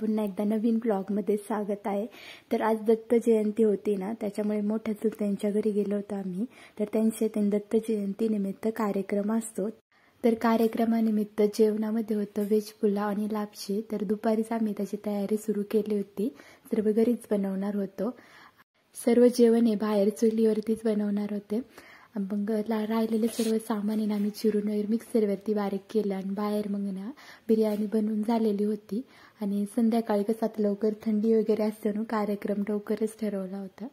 पुन्हा एकदा नवीन ब्लॉगमध्ये स्वागत आहे। तर आज दत्त जयंती होती ना, त्याच्यामुळे मोठ्या चुलत्यांच्या घरी गेलो होतो आम्ही। तर त्यांच्या दत्त जयंती निमित्त कार्यक्रम असतो। तर कार्यक्रमानिमित्त जेवणामध्ये होतं व्हेज पुलाव आणि लापशी। तर दुपारीच आम्ही त्याची तयारी सुरू केली होती। सर्व घरीच बनवणार होतो। सर्व जेवण हे बाहेर चुलीवरतीच बनवणार होते। मग राहिलेले सर्व सामान आम्ही चिरून मिक्सरवरती बारीक केलं आणि बाहेर मग ना बिर्याणी बनवून झालेली होती। आणि संध्याकाळी कसं आता लवकर थंडी वगैरे असते ना, कार्यक्रम लवकरच ठरवला होता।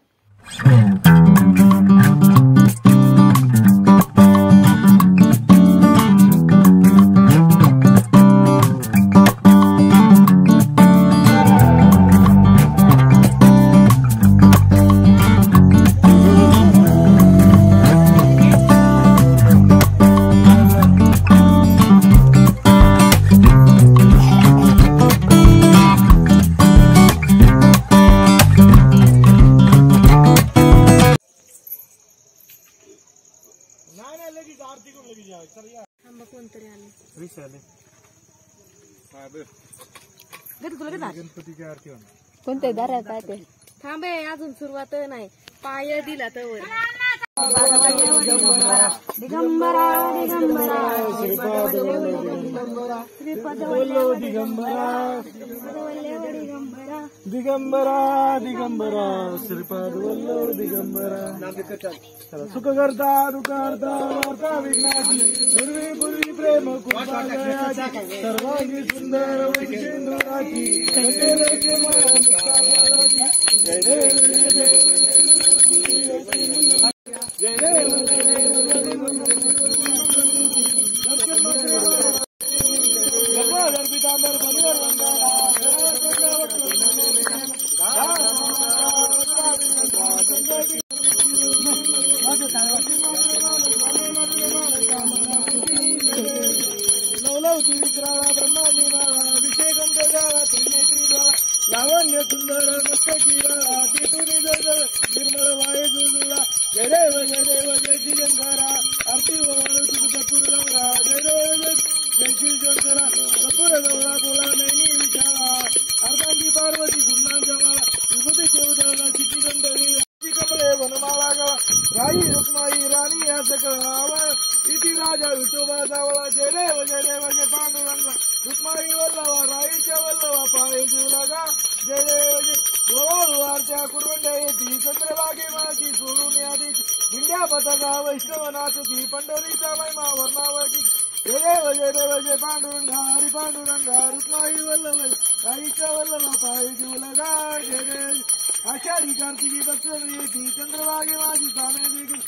कोणते दारात आहे ते थांबे, अजून सुरुवात नाही, पाय दिला तर दिगंबरा दिगंबरा दिगंबरा दिगंबरा श्रीपाद वल्लभ दिगंबरा सुख करता दुःखहर्ता वार्ता विघ्नाची पूर्वी पूर्वी प्रेम सर्वांगी सुंदर वैशेंद्राची जय देव जय लावण्य सुंदर मस्तकी निर्मळ वाय जुळला जय देव जय श्रीशंकरा आरती पूर्णरा जय देव जय श्रीशंकरा कपूर गवळा बोला नैनी विचारा अर्धांगी पार्वती सुंदांच्या माळा विभूतीचे उदळला चिठी गंधर्वी कमळे वनमाळा गवा राई रुक्माई राणी या सकळावा इति राजा विठोबा जावळा जय देव जय पांडुरंगा रुक्माई वल्लवा राईच्या वल्लवा पाय जुलगा जय देव जय गोवारच्या कुरवंड्या येती चंद्रभागे माती सोडून यादी विंध्या पताका वैष्णव नाचती पंढरीचा महिमा वर्णावती जय देव जय पांडुरंगा हरी पांडुरंगा रुक्माई वल्लभ राईच्या वल्लवा पाय जुलगा जय देव आषाढी कार्तिकी बक्षर येती चंद्रभागे माझी साने देखील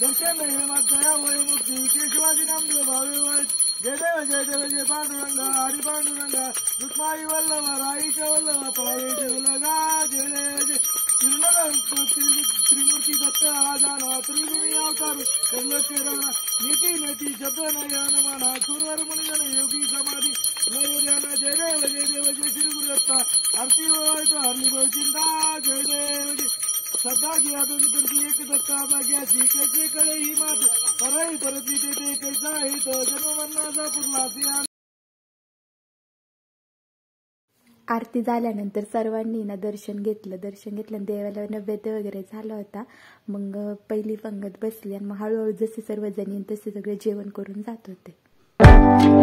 दर्शन हेमात्या वय मुक्ती केशवाजी नामदेव भावे वय जय देव जय पांडुरंगा हरी पांडुरंगा रुक्माई वल्लभ राईच्या वल्लभ पाय जुलगा जय देव त्रिमूर्ती दत्त आजाना त्रिभुमी अवतार कर्लचेरणा नीती नेती जप नयन मना सुरवर मुनिजन योगी समाधी नैर्याना जय देव जय श्री गुरुदत्ता आरती वळतो हरली भाऊ चिंता जय देव श्रद्धा घ्या तुमची एक दत्ता भाग्याची कैसे कळे ही मात परई परती ते कैसा आहे तो जन्ममरणाचा पुरला आरती झाल्यानंतर सर्वांनी ना दर्शन घेतलं देवाला नैवेद्य वगैरे झाला होता। मग पहिली पंगत बसली आणि मग हळूहळू जसे सर्वजणी तसे सगळे जेवण करून जात होते।